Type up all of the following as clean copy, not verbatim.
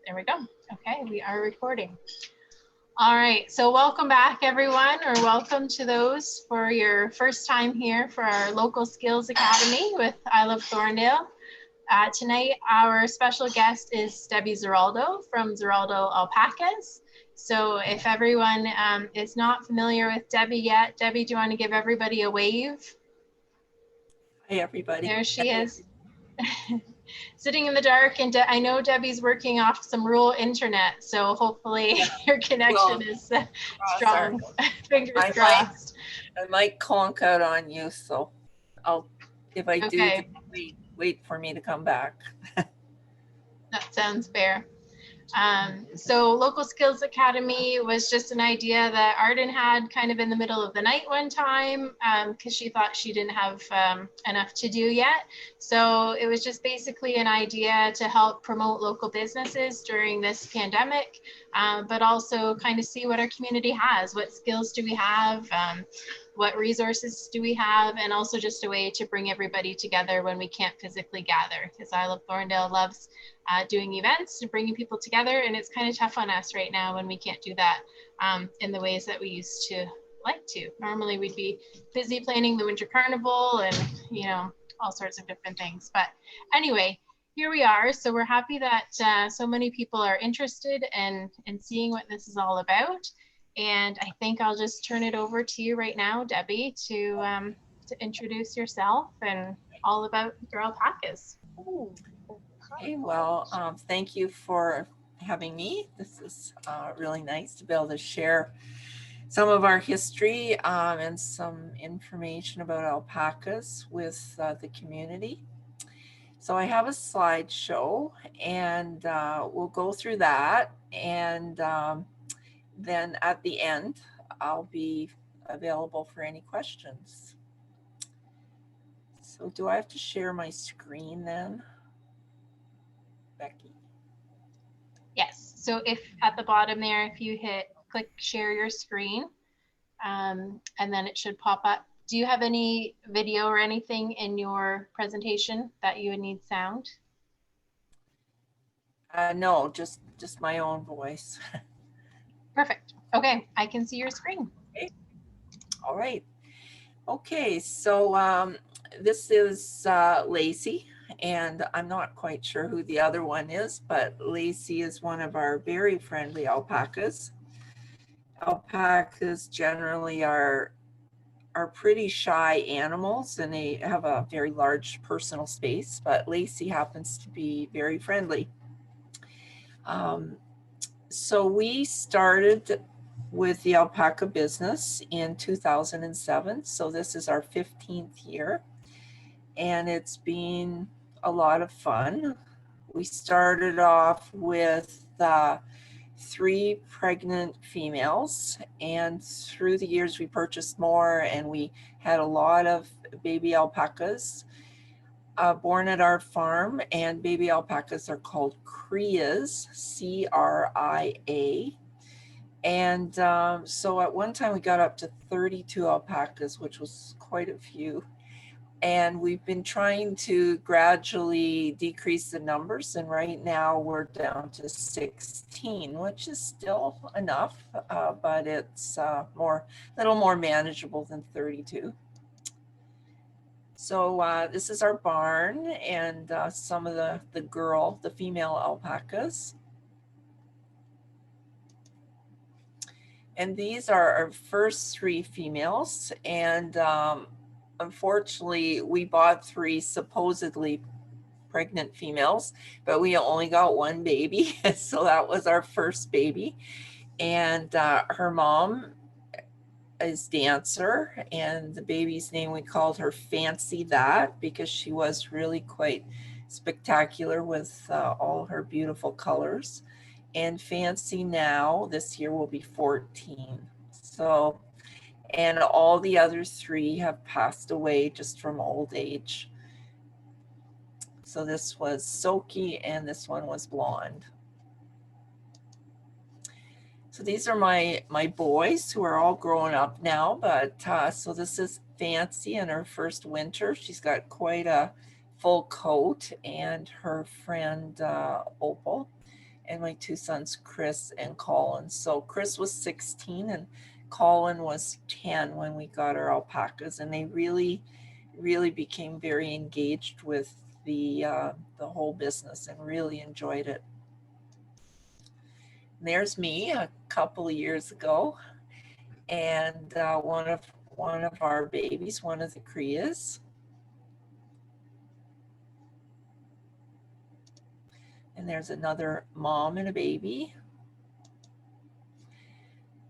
There we go. Okay, we are recording. All right, so welcome back everyone, or welcome to those for your first time here for our local skills academy with I Love Thorndale. Tonight, our special guest is Debbie Ziraldo from Ziraldo Alpacas. So if everyone is not familiar with Debbie yet, Debbie, do you want to give everybody a wave? Hi, everybody. There she is. Sitting in the dark, and I know Debbie's working off some rural internet, so hopefully your connection is strong. Fingers crossed. I might conk out on you, so if I do, wait for me to come back. That sounds fair. So Local Skills Academy was just an idea that Arden had kind of in the middle of the night one time because she thought she didn't have enough to do yet. So it was just basically an idea to help promote local businesses during this pandemic, but also kind of see what our community has, what skills do we have, what resources do we have, and also just a way to bring everybody together when we can't physically gather, because I Love Thorndale loves doing events and bringing people together, and it's kind of tough on us right now when we can't do that in the ways that we used to like to. Normally we'd be busy planning the winter carnival and all sorts of different things, but anyway, here we are. So we're happy that so many people are interested in seeing what this is all about. And I think I'll just turn it over to you right now, Debbie, to introduce yourself and all about your alpacas. Okay, well, thank you for having me. This is really nice to be able to share some of our history and some information about alpacas with the community. So I have a slideshow, and we'll go through that, and then at the end, I'll be available for any questions. So do I have to share my screen then, Becky? Yes, so if at the bottom there, if you click share your screen, and then it should pop up. Do you have any video or anything in your presentation that you would need sound? No, just my own voice. Perfect. Okay, I can see your screen. Okay. All right. Okay, so this is Lacey, and I'm not quite sure who the other one is, but Lacey is one of our very friendly alpacas. Alpacas generally are pretty shy animals, and they have a very large personal space, but Lacey happens to be very friendly. So we started with the alpaca business in 2007. So this is our 15th year, and it's been a lot of fun. We started off with 3 pregnant females, and through the years we purchased more, and we had a lot of baby alpacas born at our farm, and baby alpacas are called crias, C-R-I-A. And so at one time we got up to 32 alpacas, which was quite a few. And we've been trying to gradually decrease the numbers. And right now we're down to 16, which is still enough, but it's a little more manageable than 32. So this is our barn, and some of the female alpacas. And these are our first 3 females. And unfortunately, we bought 3 supposedly pregnant females, but we only got 1 baby. So that was our first baby. And her mom is Dancer, and the baby's name, we called her Fancy That, because she was really quite spectacular with all her beautiful colors. And Fancy now, this year, will be 14. So, and all the other 3 have passed away just from old age. So this was Soki, and this one was Blonde. So these are my boys, who are all grown up now, but so this is Fancy in her first winter. She's got quite a full coat, and her friend Opal and my two sons, Chris and Colin. So Chris was 16 and Colin was 10 when we got our alpacas, and they really became very engaged with the whole business and really enjoyed it. And there's me a couple of years ago, and one of our babies, one of the crias. And there's another mom and a baby.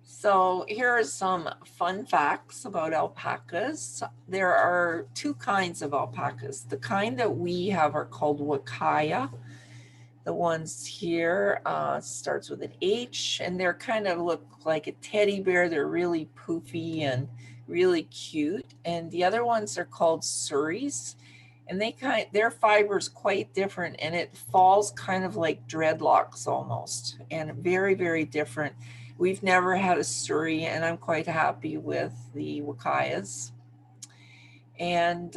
So here are some fun facts about alpacas. There are two kinds of alpacas. The kind that we have are called wakaya. The ones here starts with an H, and they're kind of look like a teddy bear. They're really poofy and really cute. And the other ones are called Surreys, and their fiber is quite different, and it falls kind of like dreadlocks almost, and very, very different. We've never had a Surrey, and I'm quite happy with the wakayas. And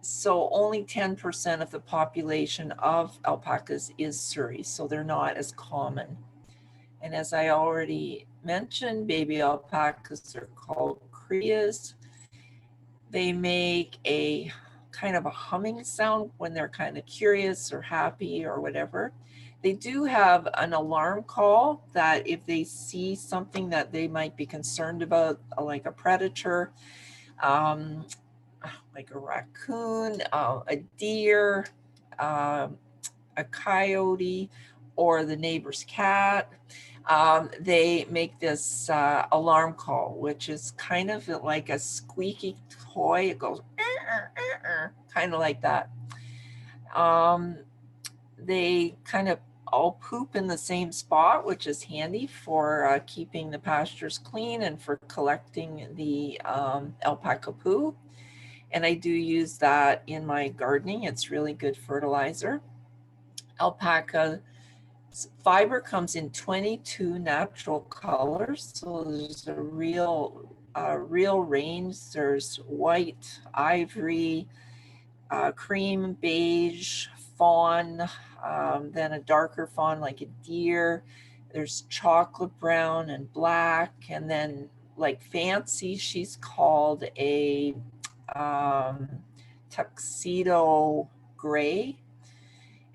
so only 10% of the population of alpacas is Surrey, so they're not as common. And as I already mentioned, baby alpacas are called crias. They make a kind of a humming sound when they're kind of curious or happy or whatever. They do have an alarm call that if they see something that they might be concerned about, like a predator, like a raccoon, a deer, a coyote, or the neighbor's cat, they make this alarm call, which is kind of like a squeaky toy. It goes kind of like that. They kind of all poop in the same spot, which is handy for keeping the pastures clean and for collecting the alpaca poo. And I do use that in my gardening. It's really good fertilizer. Alpaca fiber comes in 22 natural colors. So there's a real range. There's white, ivory, cream, beige, fawn, then a darker fawn like a deer. There's chocolate brown and black, and then like fancy, she's called a tuxedo gray.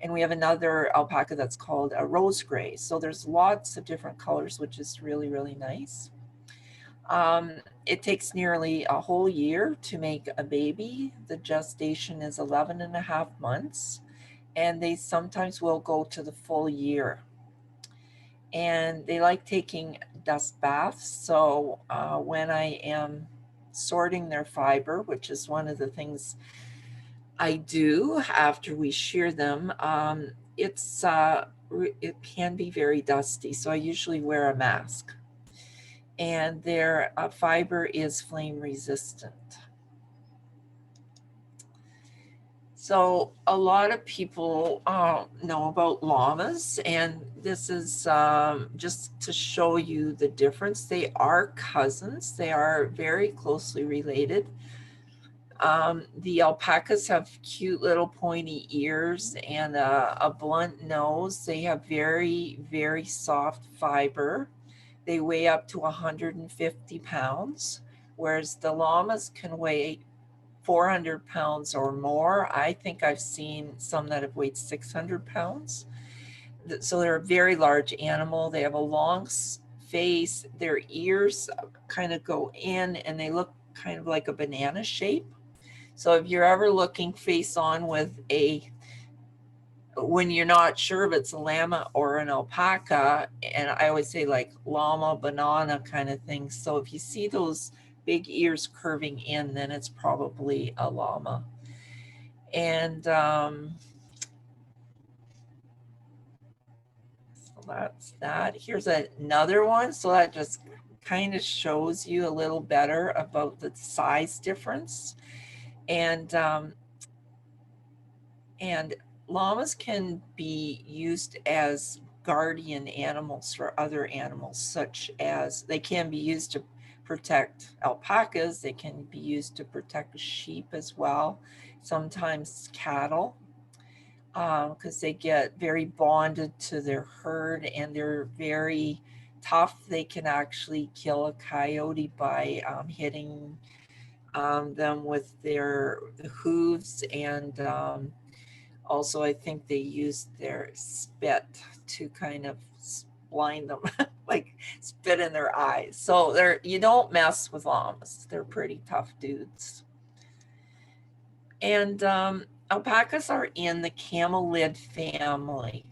And we have another alpaca that's called a rose gray. So there's lots of different colors, which is really, really nice. It takes nearly a whole year to make a baby. The gestation is 11 and a half months, and they sometimes will go to the full year. And they like taking dust baths. So when I am sorting their fiber, which is one of the things I do after we shear them, it can be very dusty. So I usually wear a mask. And their fiber is flame resistant. So a lot of people know about llamas, and this is just to show you the difference. They are cousins. They are very closely related. The alpacas have cute little pointy ears and a blunt nose. They have very, very soft fiber. They weigh up to 150 pounds, whereas the llamas can weigh 400 pounds or more. I think I've seen some that have weighed 600 pounds. So they're a very large animal. They have a long face. Their ears kind of go in and they look kind of like a banana shape. So if you're ever looking face on with when you're not sure if it's a llama or an alpaca, and I always say like llama, banana kind of thing. So if you see those big ears curving in, then it's probably a llama. And so that's that. Here's another one. So that just kind of shows you a little better about the size difference. And llamas can be used as guardian animals for other animals, such as they can be used to protect alpacas. They can be used to protect sheep as well, sometimes cattle. because they get very bonded to their herd and they're very tough. They can actually kill a coyote by hitting them with their hooves, and also I think they use their spit to kind of blind them, like spit in their eyes. So you don't mess with llamas. They're pretty tough dudes. And alpacas are in the camelid family.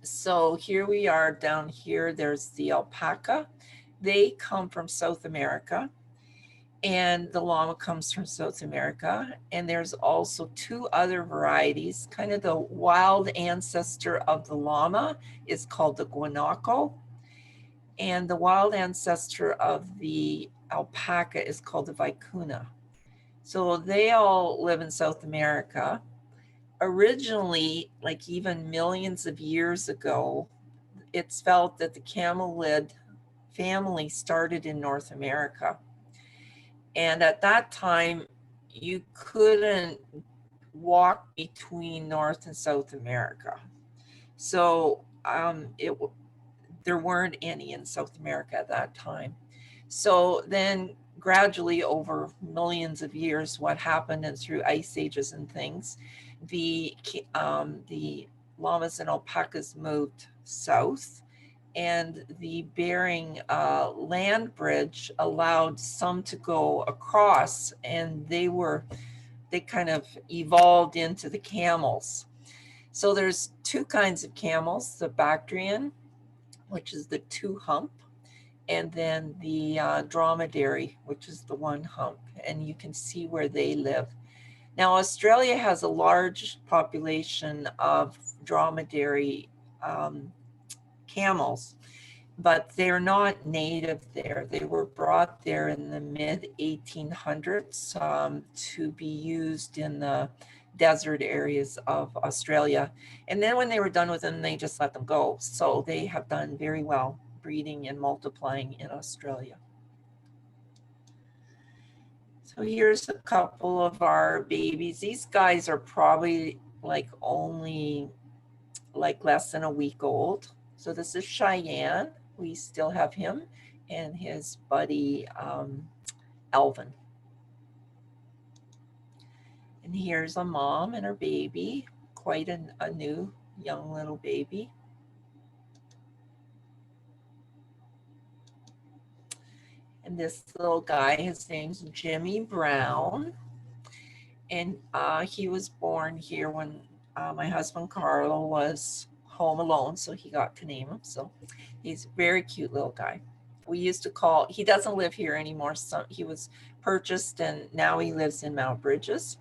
So here we are down here. There's the alpaca. They come from South America, and the llama comes from South America. And there's also two other varieties. Kind of the wild ancestor of the llama is called the guanaco, and the wild ancestor of the alpaca is called the vicuna. So they all live in South America. Originally, like even millions of years ago, it's felt that the camelid family started in North America. And at that time, you couldn't walk between North and South America. So there weren't any in South America at that time. So then gradually over millions of years, what happened, and through ice ages and things, the llamas and alpacas moved south, and the Bering land bridge allowed some to go across, and they kind of evolved into the camels. So there's two kinds of camels, the Bactrian, which is the two hump, and then the dromedary, which is the one hump, and you can see where they live. Now, Australia has a large population of dromedary camels, but they're not native there. They were brought there in the mid-1800s to be used in the desert areas of Australia. And then when they were done with them, they just let them go. So they have done very well breeding and multiplying in Australia. So here's a couple of our babies. These guys are probably like only like less than a week old. So this is Cheyenne. We still have him and his buddy Elvin. And here's a mom and her baby, quite a new young little baby. And this little guy, his name's Jimmy Brown. And he was born here when my husband Carlo was home alone, so he got to name him. So he's a very cute little guy. We used to call, he doesn't live here anymore. So he was purchased and now he lives in Mount Bridges.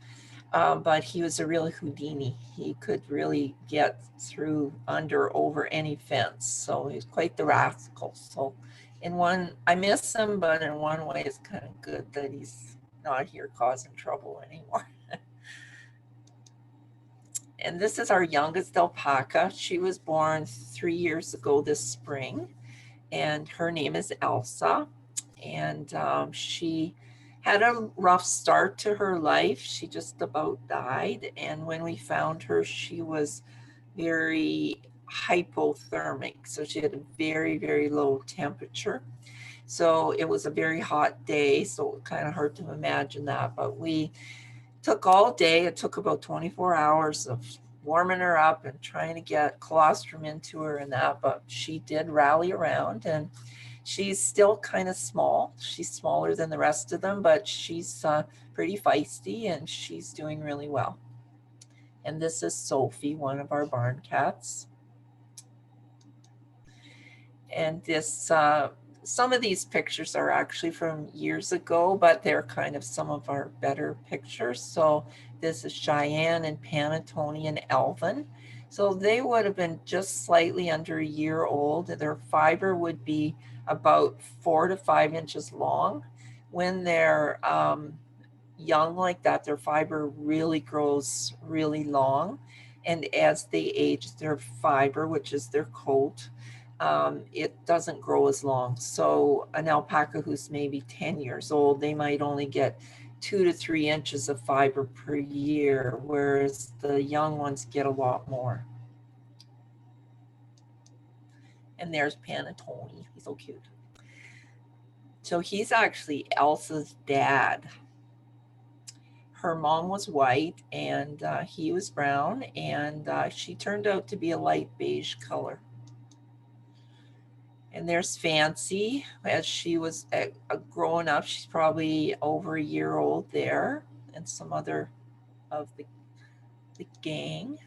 But he was a real Houdini. He could really get through, under, over any fence. So he's quite the rascal. So in one, I miss him, but in one way it's kind of good that he's not here causing trouble anymore. And this is our youngest alpaca. She was born 3 years ago this spring, and her name is Elsa. And she had a rough start to her life. She just about died. And when we found her, she was very hypothermic. So she had a very, very low temperature. So it was a very hot day. So it's kind of hard to imagine that. But we took all day. It took about 24 hours of warming her up and trying to get colostrum into her and that. But she did rally around, and she's still kind of small. She's smaller than the rest of them, but she's pretty feisty and she's doing really well. And this is Sophie, one of our barn cats. And this, some of these pictures are actually from years ago, but they're kind of some of our better pictures. So this is Cheyenne and Panettone and Elvin. So they would have been just slightly under a year old. Their fiber would be about 4 to 5 inches long. When they're young like that, their fiber really grows really long. And as they age, their fiber, which is their coat, it doesn't grow as long. So an alpaca who's maybe 10 years old, they might only get 2 to 3 inches of fiber per year, whereas the young ones get a lot more. And there's Panatoni. He's so cute. So he's actually Elsa's dad. Her mom was white and he was brown, and she turned out to be a light beige color. And there's Fancy as she was growing up. She's probably over a year old there, and some other of the gang.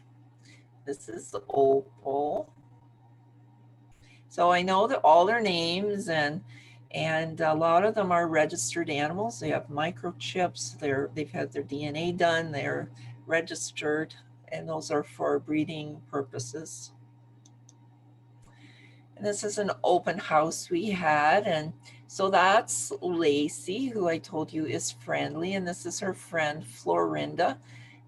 This is Opal. So I know that all their names, and a lot of them are registered animals. They have microchips. They've had their DNA done. They're registered, and those are for breeding purposes. And this is an open house we had, and so that's Lacey, who I told you is friendly, and this is her friend Florinda.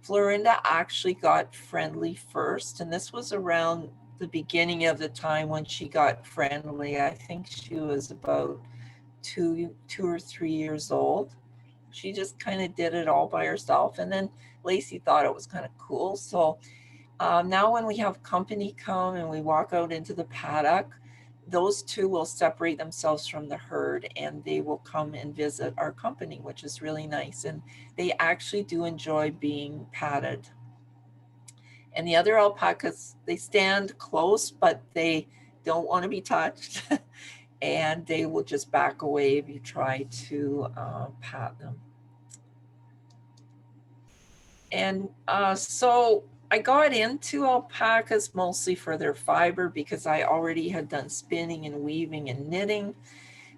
Florinda actually got friendly first, and this was around the beginning of the time when she got friendly. I think she was about two or 3 years old. She just kind of did it all by herself, and then Lacey thought it was kind of cool. So now when we have company come and we walk out into the paddock, those two will separate themselves from the herd and they will come and visit our company, which is really nice. And they actually do enjoy being patted. And the other alpacas, they stand close, but they don't want to be touched. And they will just back away if you try to pat them. And so I got into alpacas mostly for their fiber because I already had done spinning and weaving and knitting.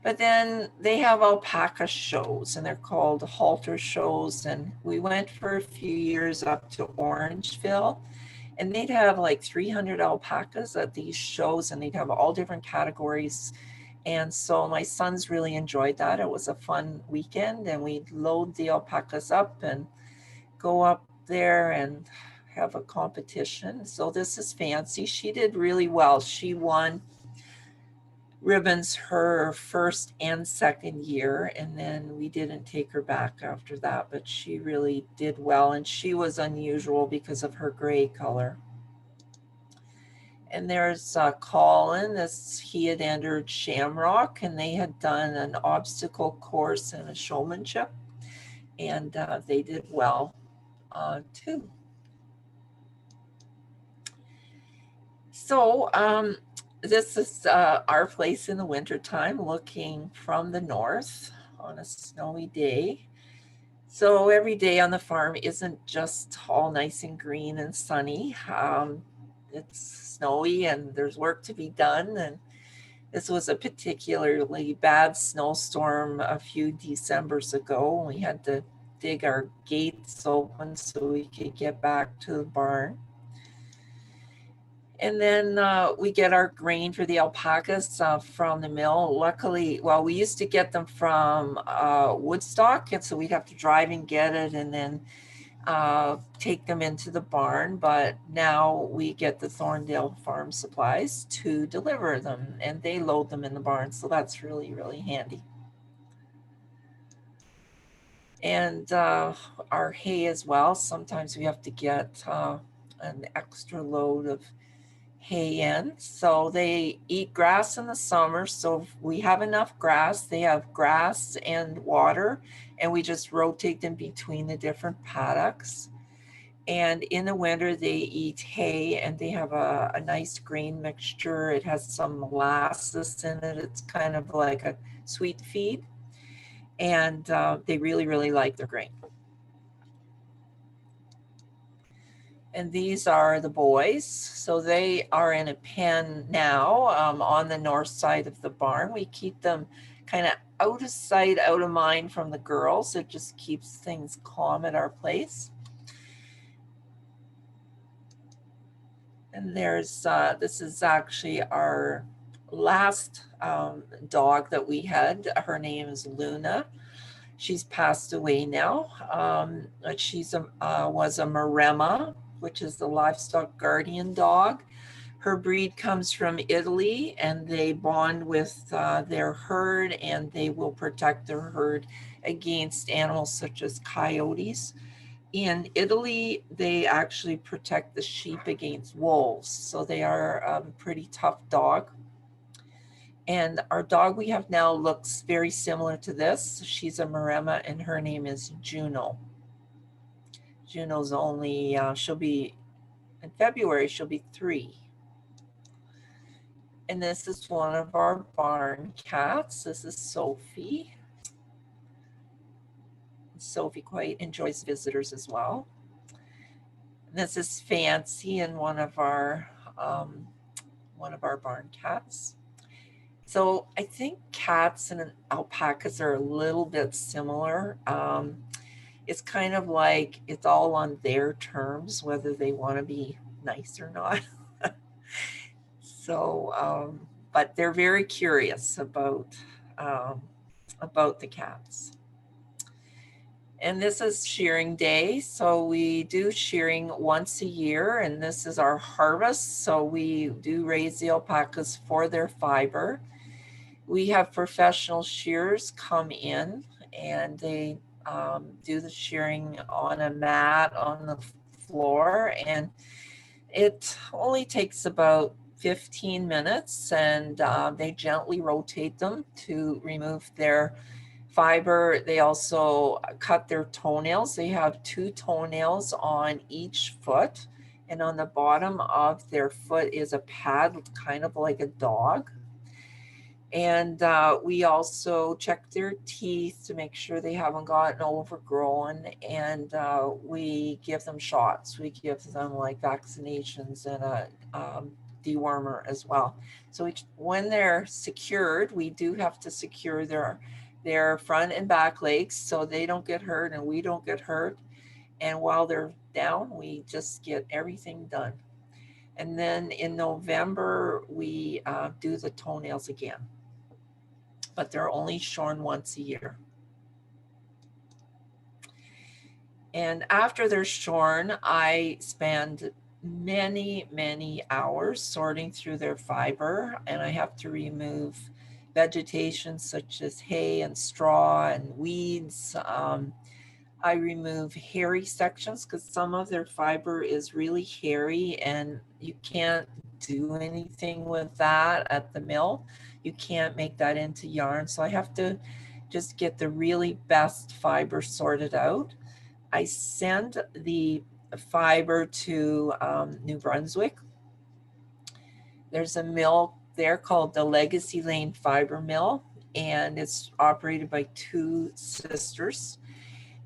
But then they have alpaca shows, and they're called halter shows. And we went for a few years up to Orangeville, and they'd have like 300 alpacas at these shows, and they'd have all different categories. And so my sons really enjoyed that. It was a fun weekend, and we'd load the alpacas up and go up there and have a competition. So this is Fancy. She did really well. She won ribbons her first and second year, and then we didn't take her back after that, but she really did well, and she was unusual because of her gray color. And there's Colin. He had entered Shamrock, and they had done an obstacle course and a showmanship, and they did well too. So this is our place in the wintertime, looking from the north on a snowy day. So every day on the farm isn't just all nice and green and sunny. It's snowy and there's work to be done. And this was a particularly bad snowstorm a few Decembers ago. We had to dig our gates open so we could get back to the barn. And then we get our grain for the alpacas from the mill. Luckily, well, we used to get them from Woodstock, and so we'd have to drive and get it and then take them into the barn. But now we get the Thorndale farm supplies to deliver them, and they load them in the barn. So that's really, really handy. And our hay as well. Sometimes we have to get an extra load of hay in. So they eat grass in the summer. So if we have enough grass, they have grass and water, and we just rotate them between the different paddocks. And in the winter, they eat hay, and they have a nice grain mixture. It has some molasses in it. It's kind of like a sweet feed. And they really, really like their grain. And these are the boys. So they are in a pen now on the north side of the barn. We keep them kind of out of sight, out of mind from the girls. It just keeps things calm at our place. And there's, this is actually our last dog that we had. Her name is Luna. She's passed away now. She's was a Maremma, which is the livestock guardian dog. Her breed comes from Italy, and they bond with their herd, and they will protect their herd against animals such as coyotes. In Italy, they actually protect the sheep against wolves. So they are a pretty tough dog. And our dog we have now looks very similar to this. She's a Maremma and her name is Juno. Juno's only, she'll be, in February, she'll be 3. And this is one of our barn cats. This is Sophie. Sophie quite enjoys visitors as well. And this is Fancy and one of our barn cats. So I think cats and alpacas are a little bit similar. It's kind of like it's all on their terms, whether they want to be nice or not. So, but they're very curious about the cats. And this is shearing day. So we do shearing once a year, and this is our harvest. So we do raise the alpacas for their fiber. We have professional shearers come in and they do the shearing on a mat on the floor, and it only takes about 15 minutes, and they gently rotate them to remove their fiber. They also cut their toenails. They have 2 toenails on each foot, and on the bottom of their foot is a pad, kind of like a dog. And we also check their teeth to make sure they haven't gotten overgrown, and we give them shots. We give them like vaccinations and a dewormer as well. So when they're secured, we do have to secure their front and back legs so they don't get hurt and we don't get hurt. And while they're down, we just get everything done. And then in November, we do the toenails again, but they're only shorn once a year. And after they're shorn, I spend many hours sorting through their fiber, and I have to remove vegetation such as hay and straw and weeds. I remove hairy sections because some of their fiber is really hairy and you can't do anything with that at the mill. You can't make that into yarn. So I have to just get the really best fiber sorted out. I send the fiber to New Brunswick. There's a mill there called the Legacy Lane Fiber Mill, and it's operated by 2 sisters.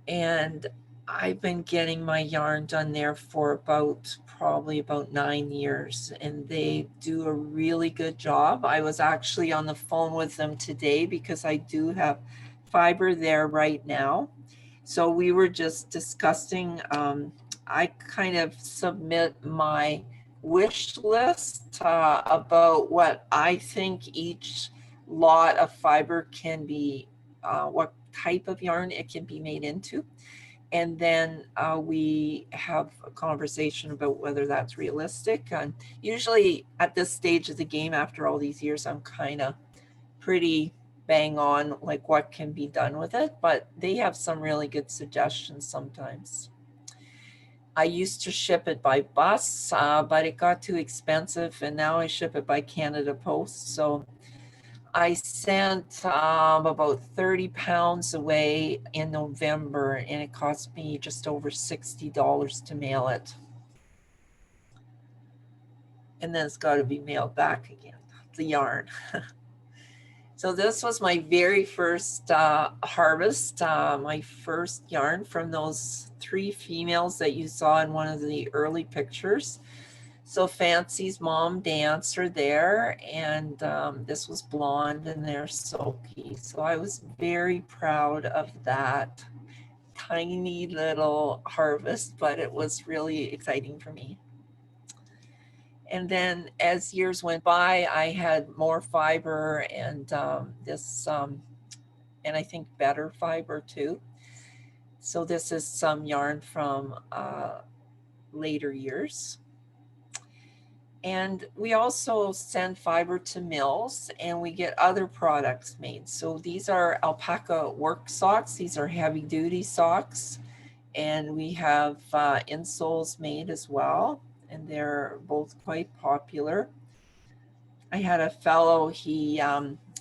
And I've been getting my yarn done there for probably about 9 years, and they do a really good job. I was actually on the phone with them today because I do have fiber there right now. So we were just discussing, I kind of submit my wish list about what I think each lot of fiber can be, what type of yarn it can be made into. And then we have a conversation about whether that's realistic. And usually at this stage of the game, after all these years, I'm kind of pretty bang on like what can be done with it, but they have some really good suggestions sometimes. I used to ship it by bus, but it got too expensive, and now I ship it by Canada Post. So I sent about 30 pounds away in November, and it cost me just over $60 to mail it. And then it's got to be mailed back again, the yarn. So this was my very first harvest, my first yarn from those 3 females that you saw in one of the early pictures. So Fancy's mom dancer there, and this was Blonde and there's Sophie. So I was very proud of that tiny little harvest, but it was really exciting for me. And then as years went by, I had more fiber and and I think better fiber too. So this is some yarn from later years. And we also send fiber to mills and we get other products made. So these are alpaca work socks. These are heavy duty socks. And we have insoles made as well. And they're both quite popular. I had a fellow, he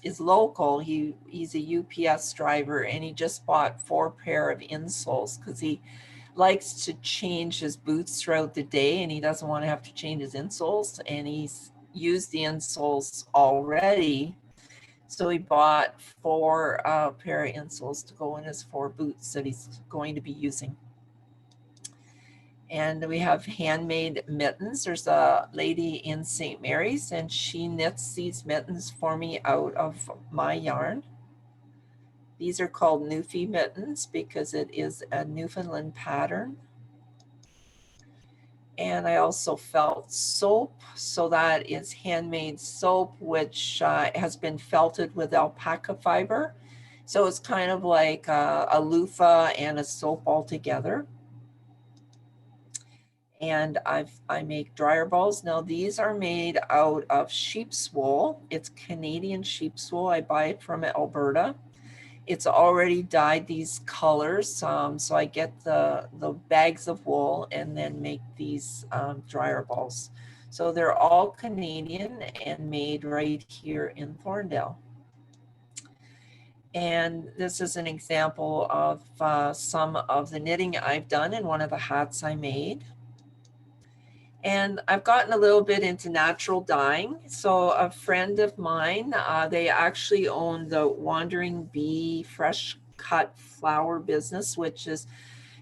is local. He's a UPS driver and he just bought 4 pair of insoles because he likes to change his boots throughout the day and he doesn't want to have to change his insoles, and he's used the insoles already. So he bought 4 pair of insoles to go in his 4 boots that he's going to be using. And we have handmade mittens. There's a lady in St. Mary's and she knits these mittens for me out of my yarn. These are called Newfie mittens because it is a Newfoundland pattern. And I also felt soap. So that is handmade soap, which has been felted with alpaca fiber. So it's kind of like a loofah and a soap all together. And I make dryer balls. Now these are made out of sheep's wool. It's Canadian sheep's wool. I buy it from Alberta. It's already dyed these colors. So I get the bags of wool and then make these dryer balls. So they're all Canadian and made right here in Thorndale. And this is an example of some of the knitting I've done in one of the hats I made. And I've gotten a little bit into natural dyeing. So a friend of mine, they actually own the Wandering Bee fresh cut flower business, which is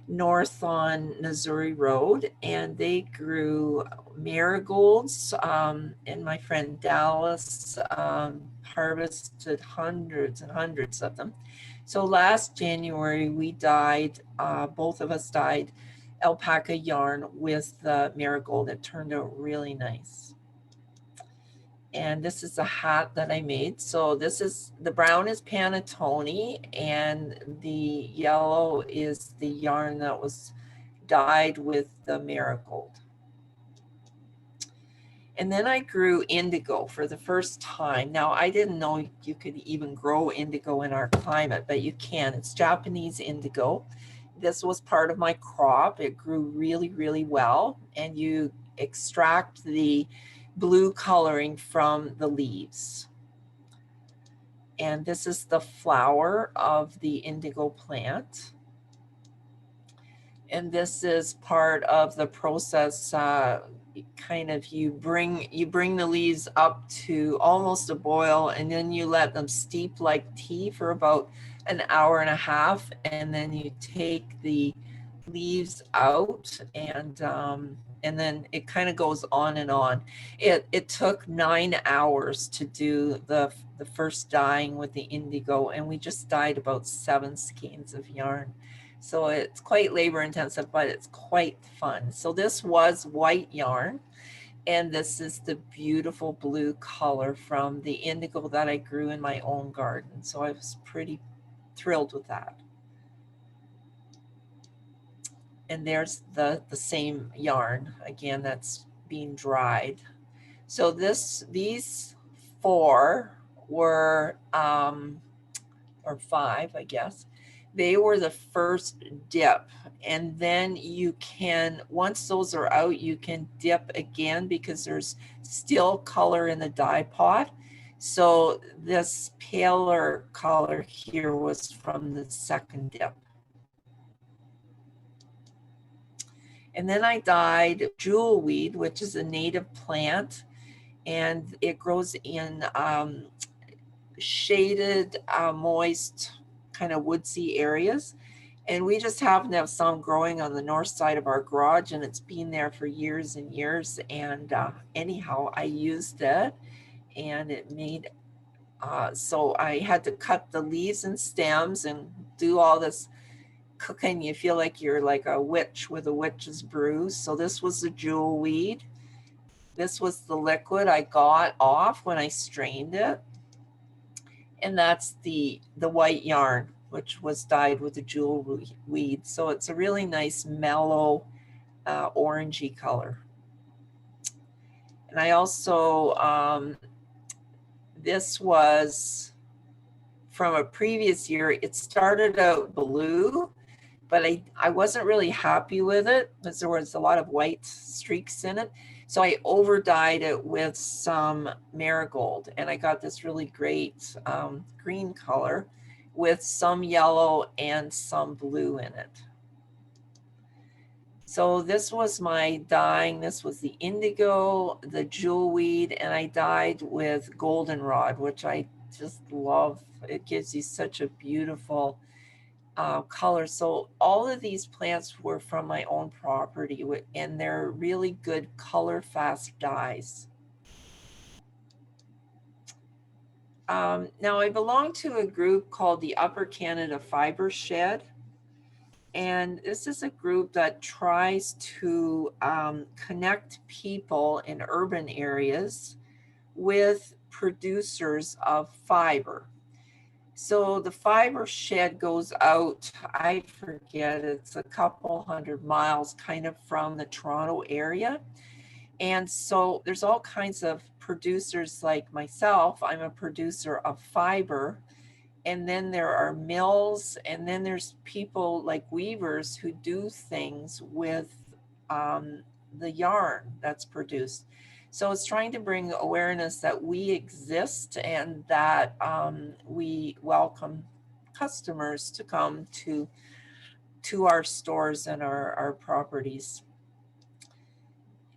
north on Missouri Road. And they grew marigolds. And my friend Dallas harvested hundreds and hundreds of them. So last January, we dyed, both of us dyed alpaca yarn with the marigold. It turned out really nice. And this is a hat that I made. So this is, the brown is Panettone and the yellow is the yarn that was dyed with the marigold. And then I grew indigo for the first time. Now I didn't know you could even grow indigo in our climate, but you can. It's Japanese indigo. This was part of my crop. It grew really, really well. And you extract the blue coloring from the leaves. And this is the flower of the indigo plant. And this is part of the process. Kind of you bring the leaves up to almost a boil, and then you let them steep like tea for about an hour and a half, and then you take the leaves out, and then it kind of goes on and on. It took 9 hours to do the first dyeing with the indigo, and we just dyed about 7 skeins of yarn. So it's quite labor intensive, but it's quite fun. So this was white yarn, and this is the beautiful blue color from the indigo that I grew in my own garden. So I was pretty thrilled with that. And there's the same yarn again that's being dried. So these 4 were or 5, I guess. They were the first dip, and then you can, once those are out, you can dip again because there's still color in the dye pot. So this paler color here was from the second dip. And then I dyed jewelweed, which is a native plant, and it grows in shaded, moist, kind of woodsy areas. And we just happen to have some growing on the north side of our garage, and it's been there for years and years. And anyhow, I used it, and it made, so I had to cut the leaves and stems and do all this cooking. You feel like you're like a witch with a witch's brew. So this was the jewelweed. This was the liquid I got off when I strained it. And that's the white yarn, which was dyed with the jewelweed. So it's a really nice mellow orangey color. And And I also, this was from a previous year. It started out blue, but I wasn't really happy with it because there was a lot of white streaks in it. So I over dyed it with some marigold, and I got this really great green color with some yellow and some blue in it. So this was my dyeing. This was the indigo, the jewelweed, and I dyed with goldenrod, which I just love. It gives you such a beautiful color. So all of these plants were from my own property, and they're really good color fast dyes. Now I belong to a group called the Upper Canada Fibre Shed. And this is a group that tries to connect people in urban areas with producers of fiber. So the fiber shed goes out, I forget, it's a couple 100 miles kind of from the Toronto area. And so there's all kinds of producers like myself. I'm a producer of fiber. And then there are mills, and then there's people like weavers who do things with the yarn that's produced. So it's trying to bring awareness that we exist and that we welcome customers to come to our stores and our properties.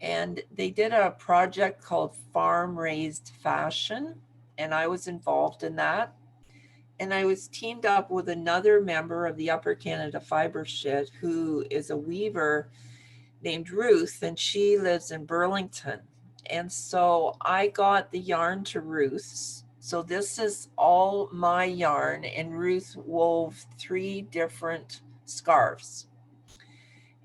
And they did a project called Farm Raised Fashion, and I was involved in that. And I was teamed up with another member of the Upper Canada Fibre Shed who is a weaver named Ruth, and she lives in Burlington. And so I got the yarn to Ruth. So this is all my yarn, and Ruth wove 3 different scarves.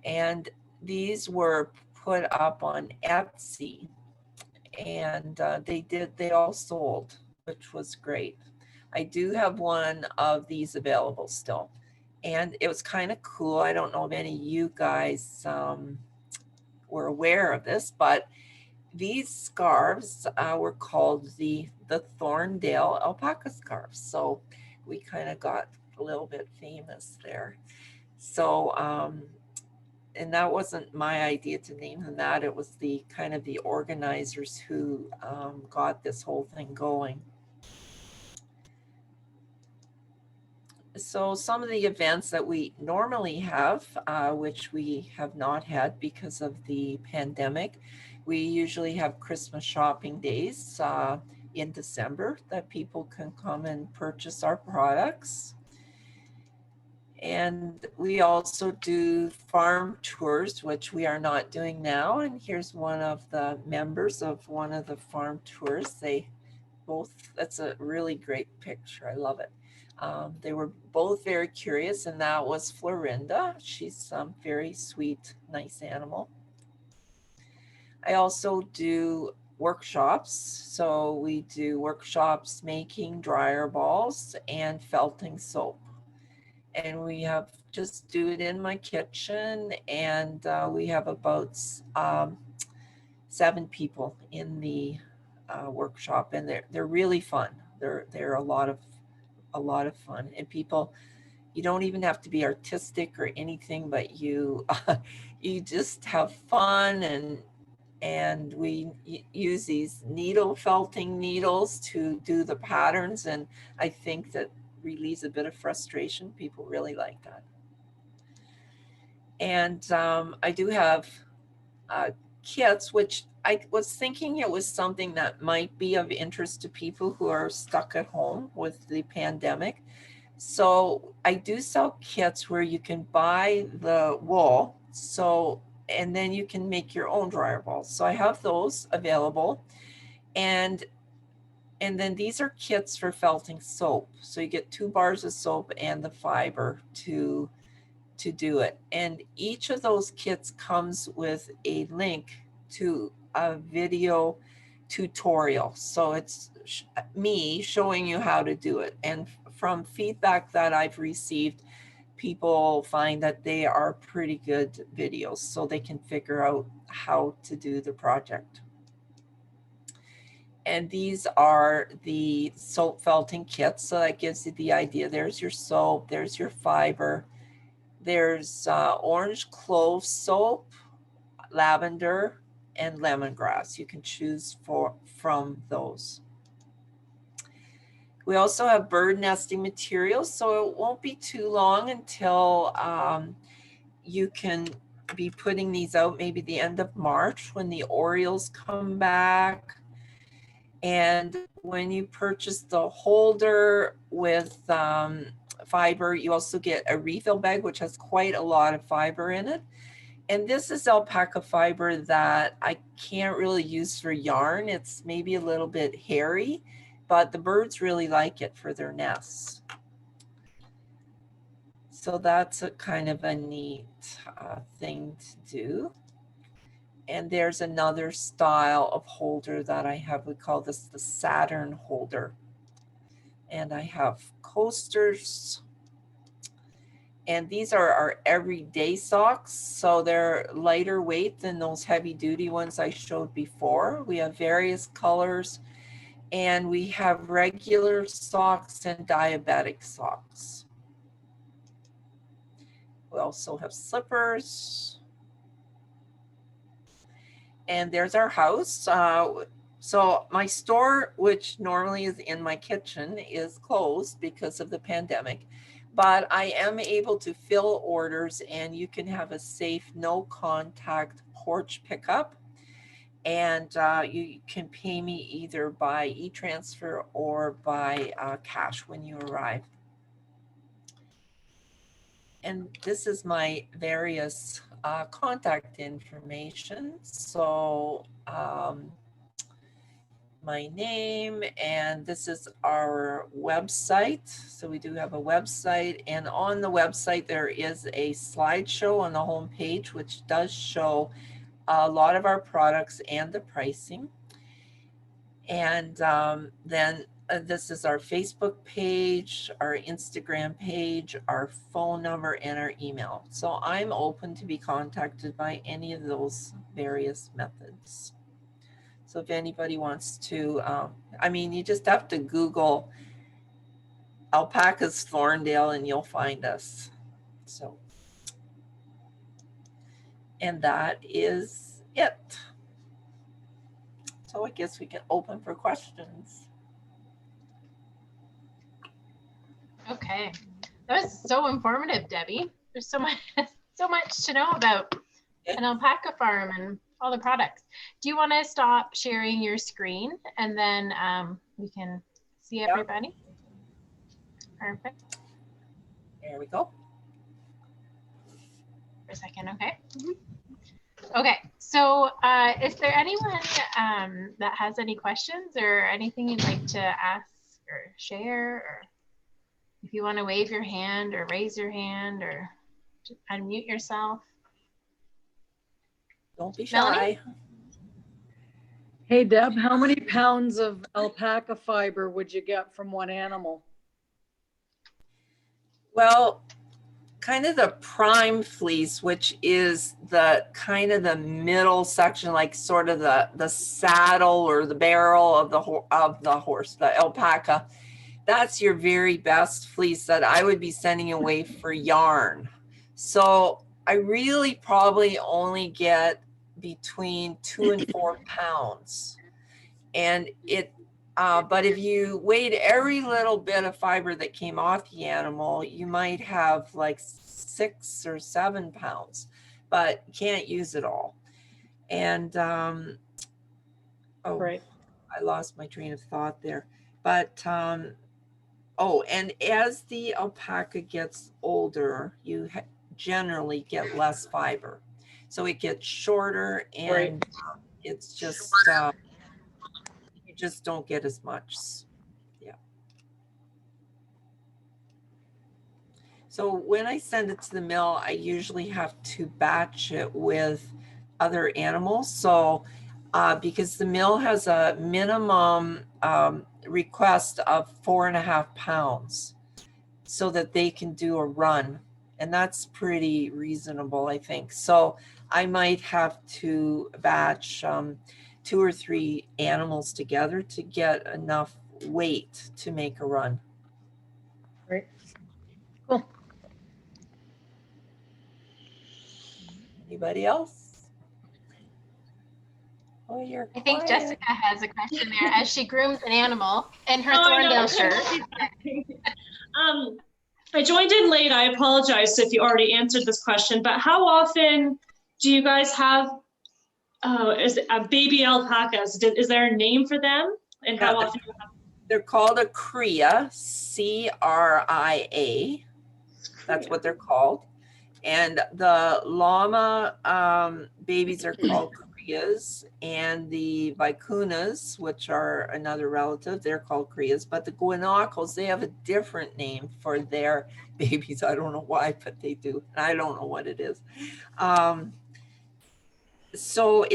And these were put up on Etsy, and they all sold, which was great. I do have one of these available still, and it was kind of cool. I don't know if any of you guys were aware of this, but these scarves were called the Thorndale alpaca scarves. So we kind of got a little bit famous there. So, and that wasn't my idea to name them that. It was the kind of the organizers who got this whole thing going. So some of the events that we normally have, which we have not had because of the pandemic, we usually have Christmas shopping days in December that people can come and purchase our products. And we also do farm tours, which we are not doing now. And here's one of the members of one of the farm tours. They both, that's a really great picture. I love it. They were both very curious, and that was Florinda. She's very sweet, nice animal. I also do workshops. So we do workshops making dryer balls and felting soap. And we have just do it in my kitchen, and we have about 7 people in the workshop, and they're really fun. They're a lot of fun, and people, you don't even have to be artistic or anything, but you you just have fun, and we use these needle felting needles to do the patterns, and I think that relieves a bit of frustration. People really like that. And I do have kits, which I was thinking it was something that might be of interest to people who are stuck at home with the pandemic. So I do sell kits where you can buy the wool, so, and then you can make your own dryer balls. So I have those available. And then these are kits for felting soap. So you get 2 bars of soap and the fiber to do it. And each of those kits comes with a link to a video tutorial. So it's me showing you how to do it. And from feedback that I've received, people find that they are pretty good videos, so they can figure out how to do the project. And these are the soap felting kits. So that gives you the idea. There's your soap, there's your fiber. There's orange clove soap, lavender, and lemongrass. You can choose from those. We also have bird nesting materials, so it won't be too long until you can be putting these out, maybe the end of March when the Orioles come back. And when you purchase the holder with fiber, you also get a refill bag, which has quite a lot of fiber in it. And this is alpaca fiber that I can't really use for yarn. It's maybe a little bit hairy, but the birds really like it for their nests. So that's a kind of a neat thing to do. And there's another style of holder that I have. We call this the Saturn Holder. And I have coasters. And these are our everyday socks. So they're lighter weight than those heavy duty ones I showed before. We have various colors. And we have regular socks and diabetic socks. We also have slippers. And there's our house. So my store, which normally is in my kitchen, is closed because of the pandemic. But I am able to fill orders, and you can have a safe, no contact porch pickup. And you can pay me either by e-transfer or by cash when you arrive. And this is my various contact information. So my name, and this is our website. So we do have a website, and on the website there is a slideshow on the home page, which does show a lot of our products and the pricing. And then this is our Facebook page, our Instagram page, our phone number, and our email. So I'm open to be contacted by any of those various methods. So if anybody wants to, I mean, you just have to Google Alpacas Thorndale and you'll find us. So, and that is it. So I guess we can open for questions. Okay, that was so informative, Debbie. There's so much, so much to know about an alpaca farm and all the products. Do you want to stop sharing your screen and then we can see everybody? Perfect. There we go. For a second, okay. Okay, so is there anyone that has any questions or anything you'd like to ask or share, or if you want to wave your hand or raise your hand or just unmute yourself? Don't be shy. Melanie? Hey Deb, how many pounds of alpaca fiber would you get from one animal? Well, kind of the prime fleece, which is the kind of the middle section, like sort of the saddle or the barrel of the horse, the alpaca. That's your very best fleece that I would be sending away for yarn. So I really probably only get between 2 and 4 pounds. And it, but if you weighed every little bit of fiber that came off the animal, you might have like 6 or 7 pounds, but can't use it all. And, right. I lost my train of thought there. But, oh, and as the alpaca gets older, you generally get less fiber. So it gets shorter, and right. It's just, you just don't get as much. Yeah. So when I send it to the mill, I usually have to batch it with other animals. So because the mill has a minimum request of 4.5 pounds so that they can do a run. And that's pretty reasonable, I think. So I might have to batch 2 or 3 animals together to get enough weight to make a run. Great. Cool. Anybody else? Oh, you're I think quiet. Jessica has a question there as she grooms an animal in her Oh, I know. Thorndale shirt. I joined in late. I apologize if you already answered this question, but how often do you guys have is it, baby alpacas? Is there a name for them? And how often do you have? They're called a cria, C-R-I-A. That's what they're called. And the llama babies are called crias, and the vicunas, which are another relative, they're called crias. But the guanacos, they have a different name for their babies. I don't know why, but they do. I don't know what it is. So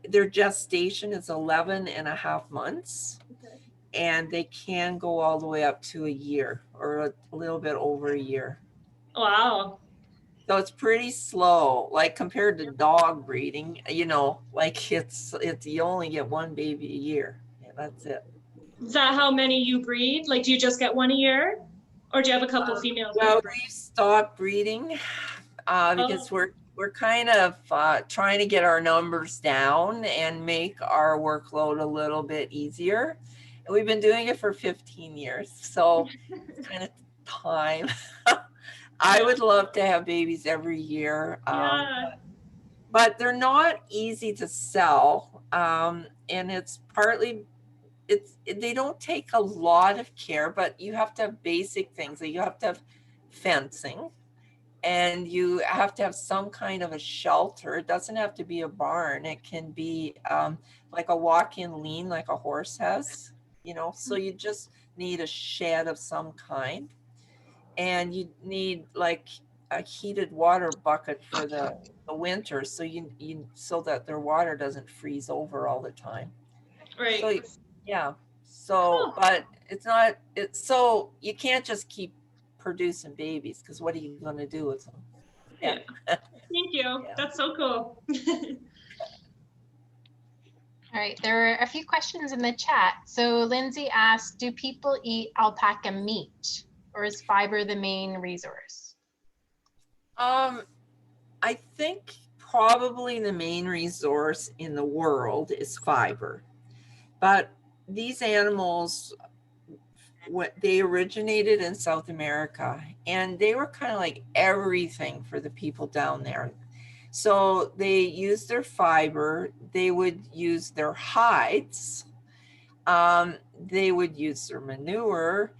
their gestation is 11 and a half months. Okay. And they can go all the way up to a year or a little bit over a year. Wow. So it's pretty slow, like compared to dog breeding, you know, like it's you only get 1 baby a year. Yeah, that's it. Is that how many you breed? Like, do you just get 1 a year? Or do you have a couple females? Well, we've stopped breeding because we're kind of trying to get our numbers down and make our workload a little bit easier. And we've been doing it for 15 years. So it's kind of time. I would love to have babies every year, but they're not easy to sell. And it's partly, they don't take a lot of care, but you have to have basic things. You have to have fencing, and you have to have some kind of a shelter. It doesn't have to be a barn. It can be like a walk-in lean, like a horse has, you know, so you just need a shed of some kind. And you need like a heated water bucket for the winter, so you so that their water doesn't freeze over all the time. Right. So yeah. So, but so you can't just keep producing babies, because what are you going to do with them? Yeah. Thank you. Yeah. That's so cool. All right, there are a few questions in the chat. So Lindsay asked, do people eat alpaca meat, or is fiber the main resource? I think probably the main resource in the world is fiber. But these animals, they originated in South America, and they were kind of like everything for the people down there. So they used their fiber, they would use their hides, they would use their manure,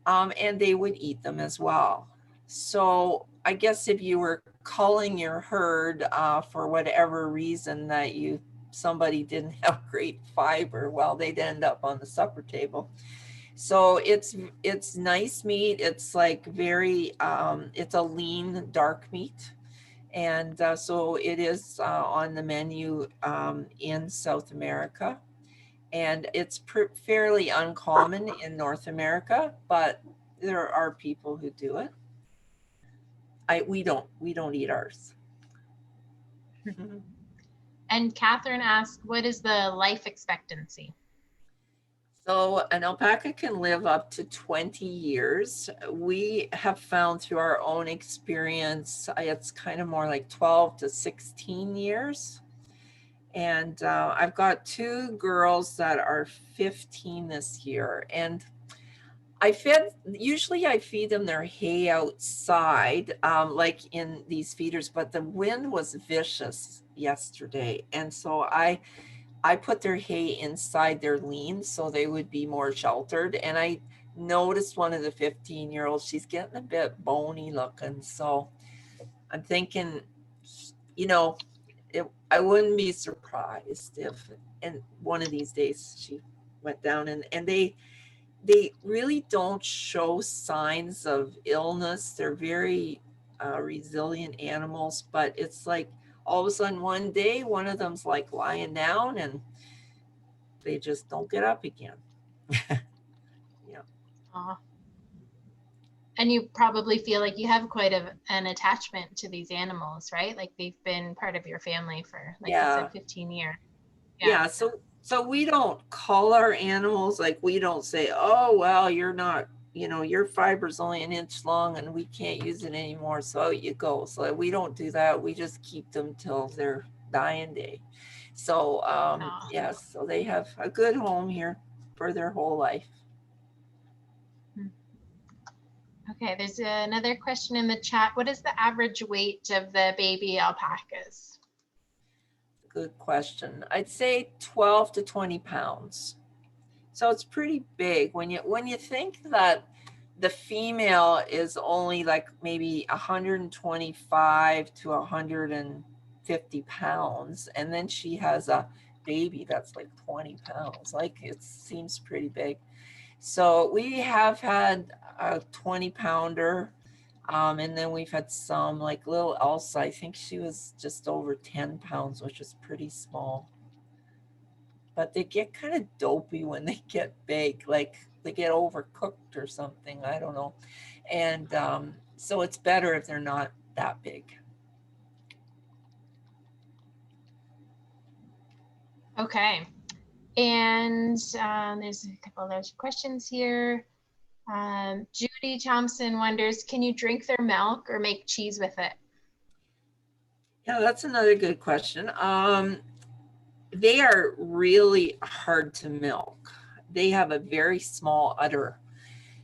and they would eat them as well. So I guess if you were culling your herd for whatever reason that somebody didn't have great fiber, well, they'd end up on the supper table. So it's nice meat. It's like very, it's a lean, dark meat. And so it is on the menu in South America. And it's fairly uncommon in North America, but there are people who do it. We don't eat ours. And Catherine asked, what is the life expectancy? So an alpaca can live up to 20 years. We have found through our own experience, it's kind of more like 12 to 16 years. And I've got 2 girls that are 15 this year. And usually I feed them their hay outside, like in these feeders, but the wind was vicious yesterday. And so I put their hay inside their lean so they would be more sheltered. And I noticed one of the 15-year-olds, she's getting a bit bony looking. So I'm thinking, you know, I wouldn't be surprised if in one of these days she went down, and they really don't show signs of illness. They're very resilient animals, but it's like all of a sudden one day one of them's like lying down and they just don't get up again. Yeah. And you probably feel like you have quite an attachment to these animals, right? Like they've been part of your family for, like you said, 15 years. Yeah. So So we don't cull our animals, like we don't say, oh, well, you're not, you know, your fiber's only an inch long and we can't use it anymore, so out you go. So we don't do that. We just keep them till their dying day. So Aw. yes, so they have a good home here for their whole life. Okay, there's another question in the chat. What is the average weight of the baby alpacas? Good question. I'd say 12 to 20 pounds. So it's pretty big when you think that the female is only like maybe 125 to 150 pounds, and then she has a baby that's like 20 pounds. Like, it seems pretty big. So we have had a 20 pounder, and then we've had some like little Elsa. I think she was just over 10 pounds, which is pretty small. But they get kind of dopey when they get big, like they get overcooked or something. I don't know. And so it's better if they're not that big. Okay. And there's a couple of other questions here. Judy Thompson wonders, can you drink their milk or make cheese with it? Yeah, that's another good question. They are really hard to milk. They have a very small udder.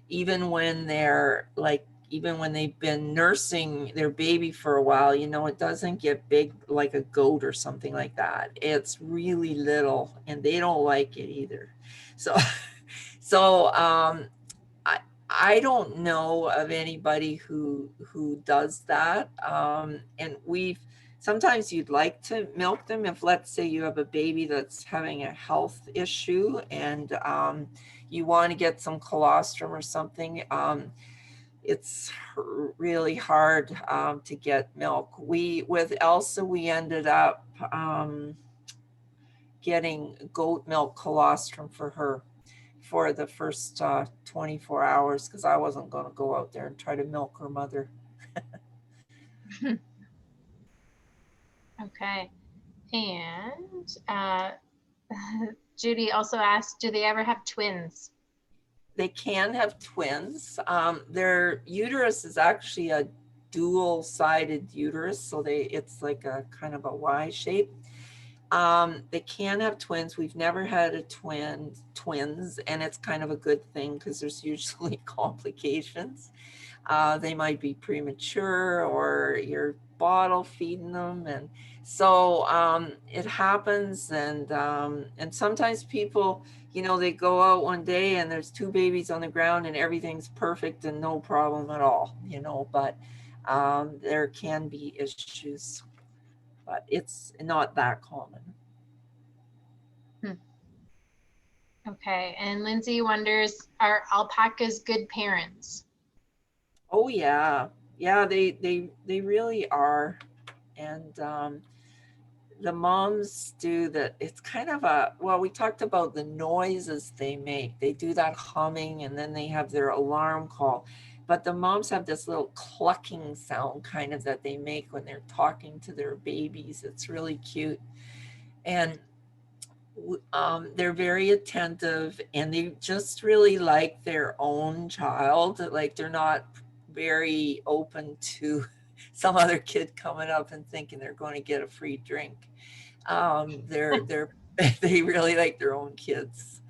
Even when they're like, even when they've been nursing their baby for a while, you know, it doesn't get big like a goat or something like that. It's really little, and they don't like it either. So I don't know of anybody who does that. And sometimes you'd like to milk them if, let's say, you have a baby that's having a health issue and you want to get some colostrum or something. It's really hard to get milk. With Elsa, we ended up getting goat milk colostrum for her for the first 24 hours, because I wasn't going to go out there and try to milk her mother. Okay. And Judy also asked, do they ever have twins? They can have twins. Their uterus is actually a dual-sided uterus, so it's like a kind of a Y shape. They can have twins. We've never had a twins, and it's kind of a good thing because there's usually complications. They might be premature, or you're bottle feeding them, and so it happens. And sometimes people, you know, they go out one day and there's two babies on the ground and everything's perfect and no problem at all, you know, but there can be issues, but it's not that common. Okay. And Lindsay wonders, are alpacas good parents? Oh yeah, they really are. And the moms do that. It's kind of well, we talked about the noises they make. They do that humming, and then they have their alarm call. But the moms have this little clucking sound kind of that they make when they're talking to their babies. It's really cute. And they're very attentive, and they just really like their own child. Like, they're not very open to some other kid coming up and thinking they're going to get a free drink. They really like their own kids.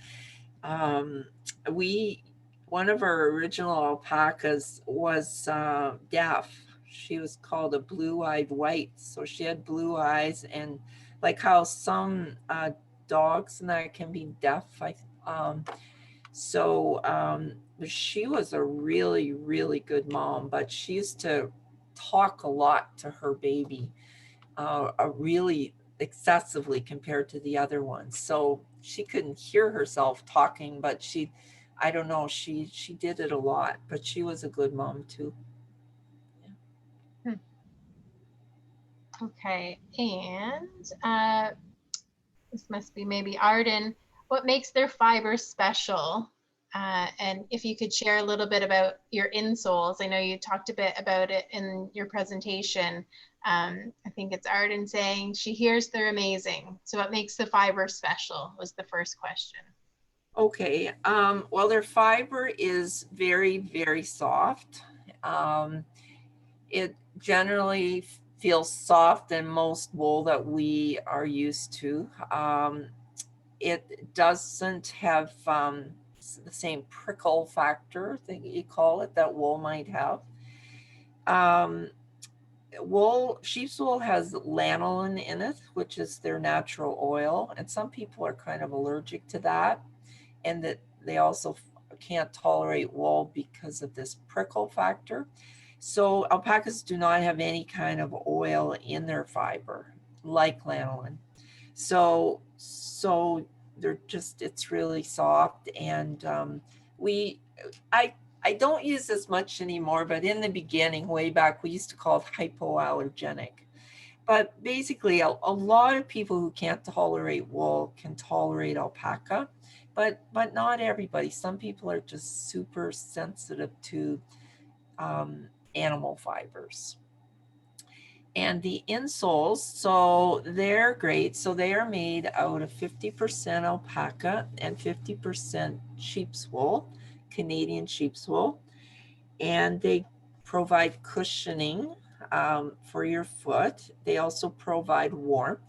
One of our original alpacas was deaf. She was called a blue-eyed white. So she had blue eyes, and like how some dogs and that can be deaf. She was a really, really good mom, but she used to talk a lot to her baby, really excessively compared to the other ones. So she couldn't hear herself talking, but I don't know, she did it a lot, but she was a good mom too. Yeah. Okay. And this must be maybe Arden. What makes their fiber special? And if you could share a little bit about your insoles. I know you talked a bit about it in your presentation. I think it's Arden saying she hears they're amazing. So what makes the fiber special was the first question. Okay, well, their fiber is very, very soft. It generally feels soft than most wool that we are used to. It doesn't have the same prickle factor that you call it that wool might have. Sheep's wool has lanolin in it, which is their natural oil, and some people are kind of allergic to that, and that they also can't tolerate wool because of this prickle factor. So alpacas do not have any kind of oil in their fiber like lanolin. So they're just, it's really soft. And I don't use this much anymore, but in the beginning, way back, we used to call it hypoallergenic. But basically, a lot of people who can't tolerate wool can tolerate alpaca, but not everybody. Some people are just super sensitive to animal fibers. And the insoles, so they're great. So they are made out of 50% alpaca and 50% sheep's wool, Canadian sheep's wool. And they provide cushioning for your foot. They also provide warmth.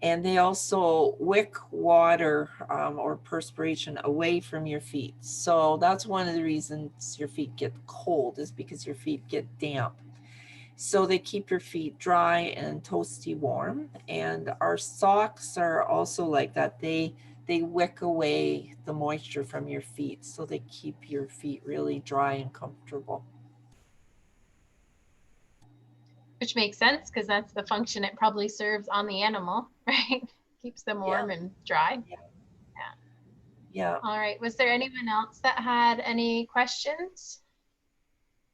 And they also wick water or perspiration away from your feet. So that's one of the reasons your feet get cold, is because your feet get damp. So they keep your feet dry and toasty warm. And our socks are also like that. They wick away the moisture from your feet, so they keep your feet really dry and comfortable. Which makes sense, because that's the function it probably serves on the animal, right? Keeps them warm and dry. Yeah. All right. Was there anyone else that had any questions?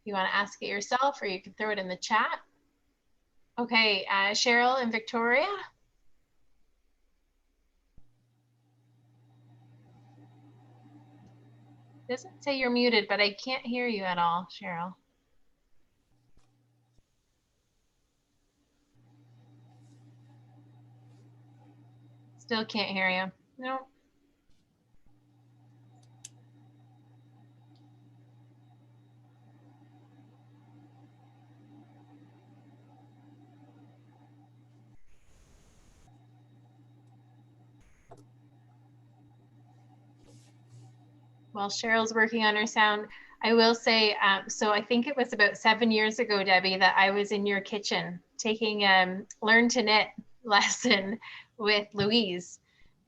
You want to ask it yourself, or you can throw it in the chat. Okay, Cheryl and Victoria. It doesn't say you're muted, but I can't hear you at all, Cheryl. Still can't hear you. No. While Cheryl's working on her sound, I will say, so I think it was about 7 years ago, Debbie, that I was in your kitchen taking Learn to Knit lesson with Louise.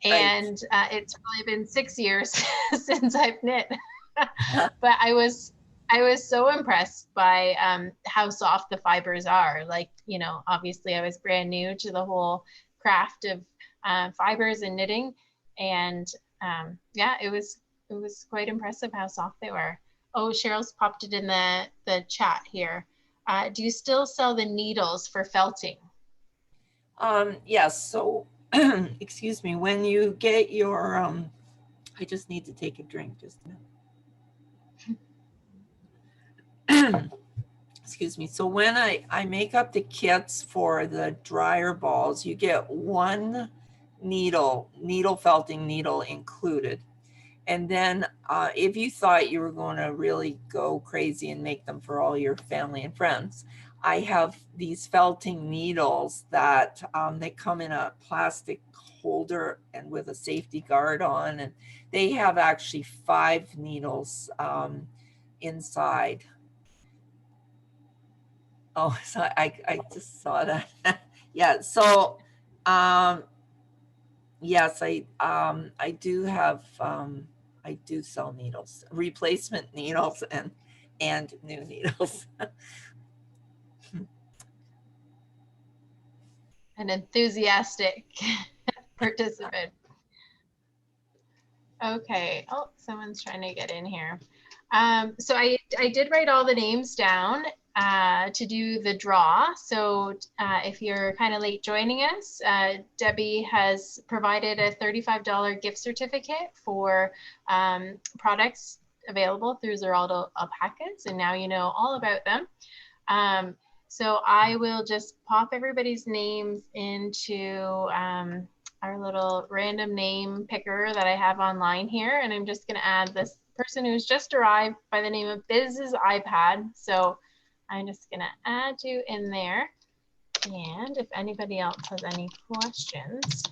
And it's probably been 6 years since I've knit. But I was so impressed by how soft the fibers are. Like, you know, obviously I was brand new to the whole craft of fibers and knitting. And yeah, it was quite impressive how soft they were. Oh, Cheryl's popped it in the chat here. Do you still sell the needles for felting? Yes. So, excuse me, when you get your, I just need to take a drink just a minute. Excuse me. So when I make up the kits for the dryer balls, you get one needle felting needle included. And then if you thought you were going to really go crazy and make them for all your family and friends, I have these felting needles that they come in a plastic holder and with a safety guard on, and they have actually 5 needles inside. Oh, so I just saw that. Yeah. So yes, I do have I do sell needles, replacement needles and new needles. An enthusiastic participant. Okay. Oh, someone's trying to get in here. So I did write all the names down, to do the draw. So if you're kind of late joining us, Debbie has provided a $35 gift certificate for products available through Ziraldo Alpacas, and now you know all about them. So I will just pop everybody's names into our little random name picker that I have online here, and I'm just going to add this person who's just arrived by the name of Biz's iPad. So I'm just going to add you in there. And if anybody else has any questions,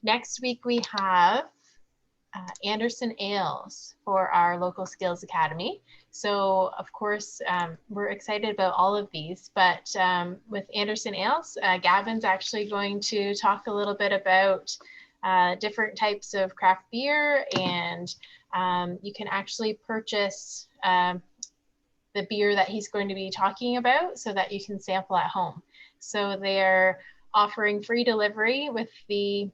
next week we have Anderson Ales for our local skills academy. So of course we're excited about all of these, but with Anderson Ales, Gavin's actually going to talk a little bit about different types of craft beer, and you can actually purchase the beer that he's going to be talking about so that you can sample at home. So they're offering free delivery with the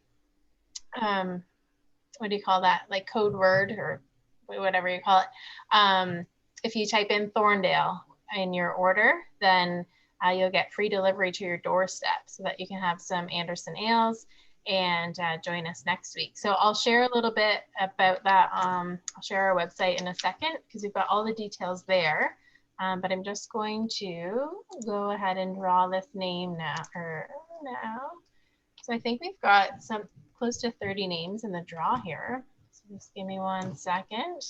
what do you call that? Like code word or whatever you call it. If you type in Thorndale in your order, then you'll get free delivery to your doorstep so that you can have some Anderson Ales and join us next week. So I'll share a little bit about that. I'll share our website in a second because we've got all the details there. But I'm just going to go ahead and draw this name now. So I think we've got some close to 30 names in the draw here. So just give me 1 second.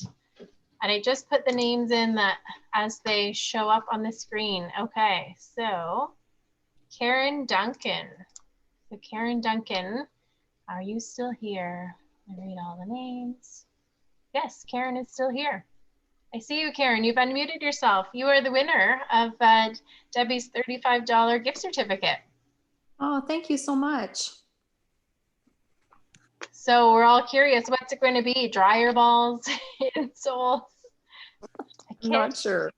And I just put the names in that as they show up on the screen. Okay, so Karen Duncan. So Karen Duncan, are you still here? Let me read all the names. Yes, Karen is still here. I see you, Karen. You've unmuted yourself. You are the winner of Debbie's $35 gift certificate. Oh, thank you so much. So we're all curious, what's it going to be? Dryer balls, insoles? Not sure.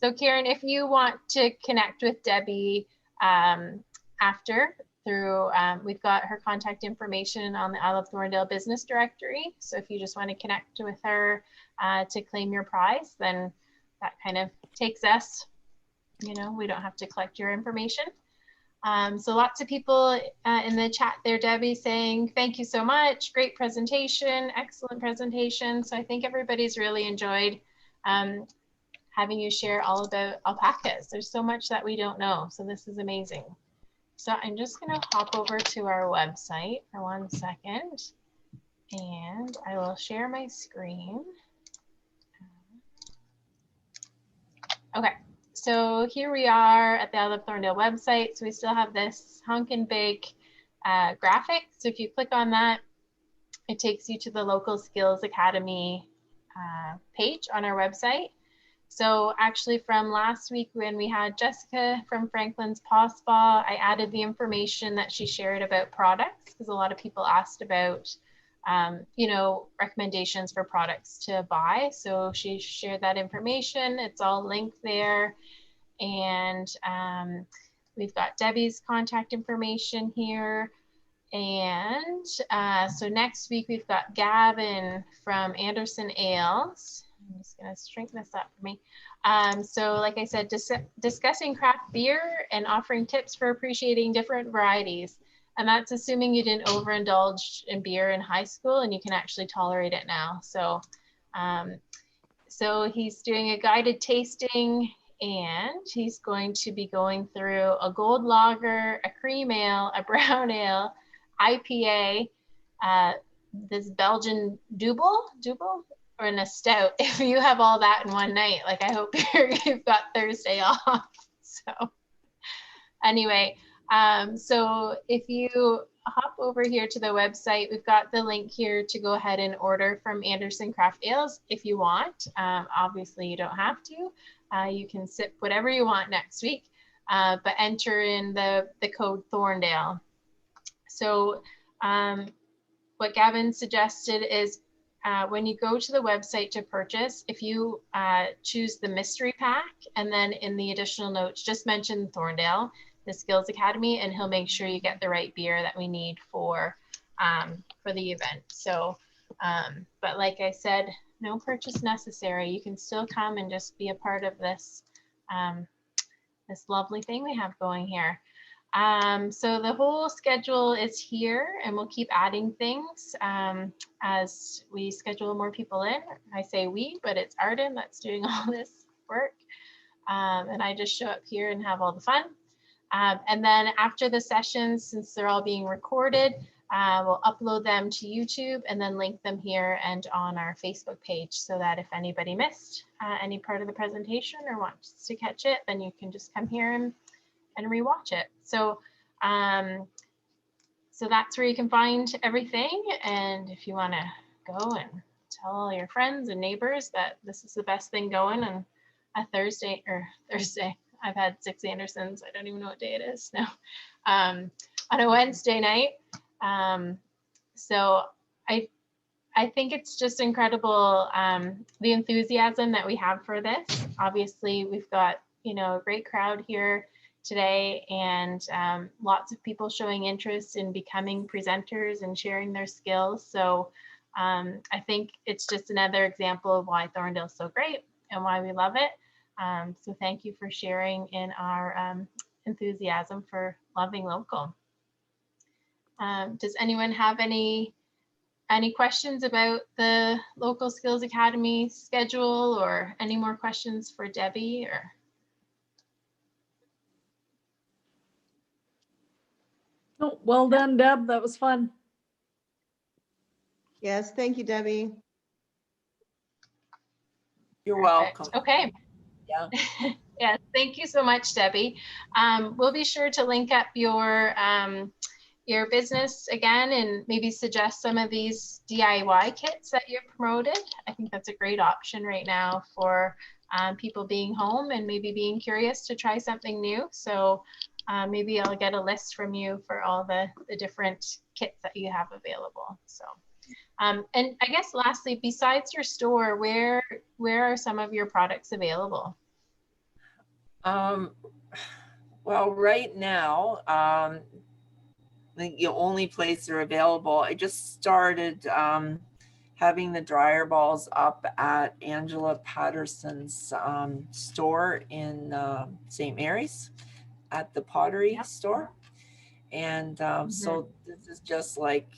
So Karen, if you want to connect with Debbie after through, we've got her contact information on the Isle of Thorndale business directory. So if you just want to connect with her to claim your prize, then that kind of takes us, you know, we don't have to collect your information. So lots of people in the chat there, Debbie, saying, thank you so much. Great presentation, excellent presentation. So I think everybody's really enjoyed having you share all about alpacas. There's so much that we don't know. So this is amazing. So I'm just going to hop over to our website for 1 second, and I will share my screen. Okay. So here we are at the Isle of Thorndale website. So we still have this honkin' big graphic. So if you click on that, it takes you to the Local Skills Academy page on our website. So actually from last week when we had Jessica from Franklin's Paw Spa, I added the information that she shared about products because a lot of people asked about you know, recommendations for products to buy. So she shared that information. It's all linked there. And we've got Debbie's contact information here. And so next week we've got Gavin from Anderson Ales. I'm just going to shrink this up for me. So like I said, discussing craft beer and offering tips for appreciating different varieties. And that's assuming you didn't overindulge in beer in high school and you can actually tolerate it now. So, so he's doing a guided tasting, and he's going to be going through a gold lager, a cream ale, a brown ale, IPA, this Belgian double, or in a stout. If you have all that in one night, like I hope you've got Thursday off. So anyway, so if you hop over here to the website, we've got the link here to go ahead and order from Anderson Craft Ales if you want. Obviously you don't have to. You can sip whatever you want next week, but enter in the code Thorndale. So what Gavin suggested is when you go to the website to purchase, if you choose the mystery pack and then in the additional notes, just mention Thorndale, the Skills Academy, and he'll make sure you get the right beer that we need for the event. So, but like I said, no purchase necessary. You can still come and just be a part of this, this lovely thing we have going here. So the whole schedule is here, and we'll keep adding things as we schedule more people in. I say we, but it's Arden that's doing all this work. And I just show up here and have all the fun. And then after the sessions, since they're all being recorded, we'll upload them to YouTube and then link them here and on our Facebook page, so that if anybody missed any part of the presentation or wants to catch it, then you can just come here and rewatch it. So, so that's where you can find everything. And if you want to go and tell all your friends and neighbors that this is the best thing going on a Thursday, I've had 6 Andersons. I don't even know what day it is now. On a Wednesday night. So I think it's just incredible, the enthusiasm that we have for this. Obviously, we've got, you know, a great crowd here today, and lots of people showing interest in becoming presenters and sharing their skills. So I think it's just another example of why Thorndale is so great and why we love it. So thank you for sharing in our enthusiasm for loving local. Does anyone have any questions about the Local Skills Academy schedule, or any more questions for Debbie? Or Oh, well done, Deb. That was fun. Yes, thank you, Debbie. You're Perfect. welcome. Okay. Yeah. Yeah, thank you so much, Debbie. We'll be sure to link up your business again, and maybe suggest some of these DIY kits that you promoted. I think that's a great option right now for people being home and maybe being curious to try something new. So maybe I'll get a list from you for all the different kits that you have available. So, and I guess lastly, besides your store, where are some of your products available? Well, right now, the only place they're available, I just started having the dryer balls up at Angela Patterson's store in St. Mary's at the pottery store. And so this is just like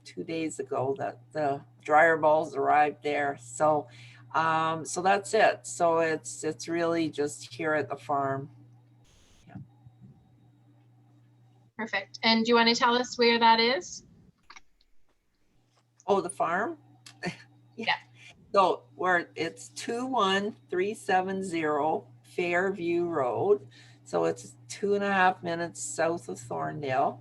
2 days ago that the dryer balls arrived there. So so that's it. So it's really just here at the farm. Yeah. Perfect. And do you want to tell us where that is? Oh, the farm? Yeah. So it's 21370 Fairview Road. So it's 2.5 minutes south of Thorndale.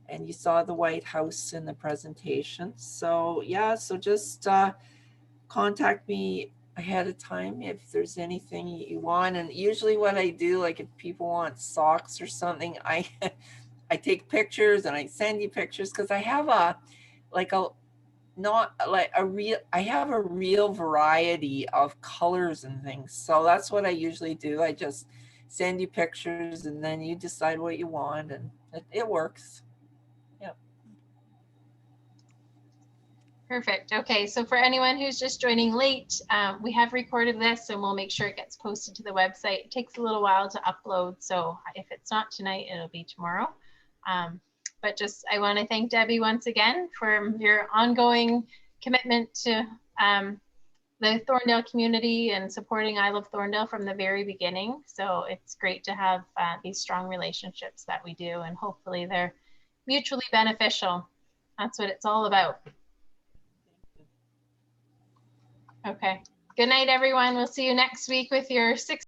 And you saw the White House in the presentation. So yeah, so just contact me ahead of time if there's anything you want. And usually what I do, like if people want socks or something, I take pictures and I send you pictures, because I have I have a real variety of colors and things. So that's what I usually do. I just send you pictures and then you decide what you want, and it works. Yeah. Perfect. Okay, so for anyone who's just joining late, we have recorded this and we'll make sure it gets posted to the website. It takes a little while to upload, so if it's not tonight, it'll be tomorrow. But just, I want to thank Debbie once again for your ongoing commitment to the Thorndale community and supporting I Love Thorndale from the very beginning. So it's great to have these strong relationships that we do, and hopefully they're mutually beneficial. That's what it's all about. Okay. Good night, everyone. We'll see you next week with your 6